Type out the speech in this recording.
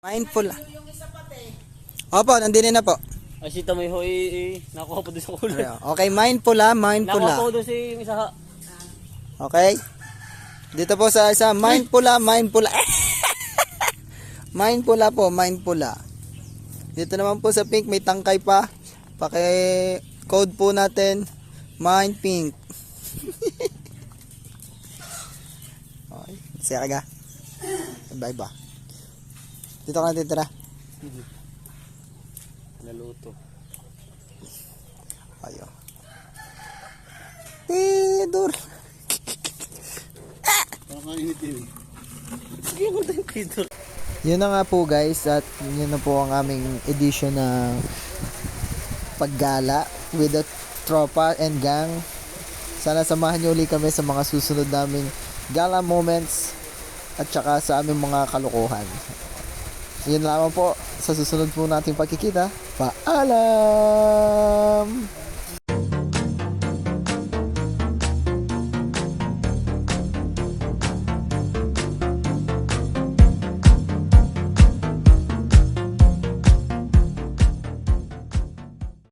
Mindful. Opo, nandito na po. Ay, si Tamoy ho, nakuha po doon sa kulay. Okay, mindful mindful Nakuha po doon si yung isa ha. Okay? Dito po sa isa, mindful mindful. Mindful po, mindful. Dito naman po sa pink, may tangkay pa. Paki-code po natin, mind pink. Okay, siya ka. Bye bye. Dito ka na titira. Naluto. Ayo. Tidur. Nakakainitin. Sige mo din tidur. Yun na nga po guys, at yun na po ang aming edition ng paggala with the tropa and gang. Sana samahan nyo ulit kami sa mga susunod naming gala moments at saka sa aming mga kalokohan. Yun lamang po, sa susunod po nating pagkikita. Paalam!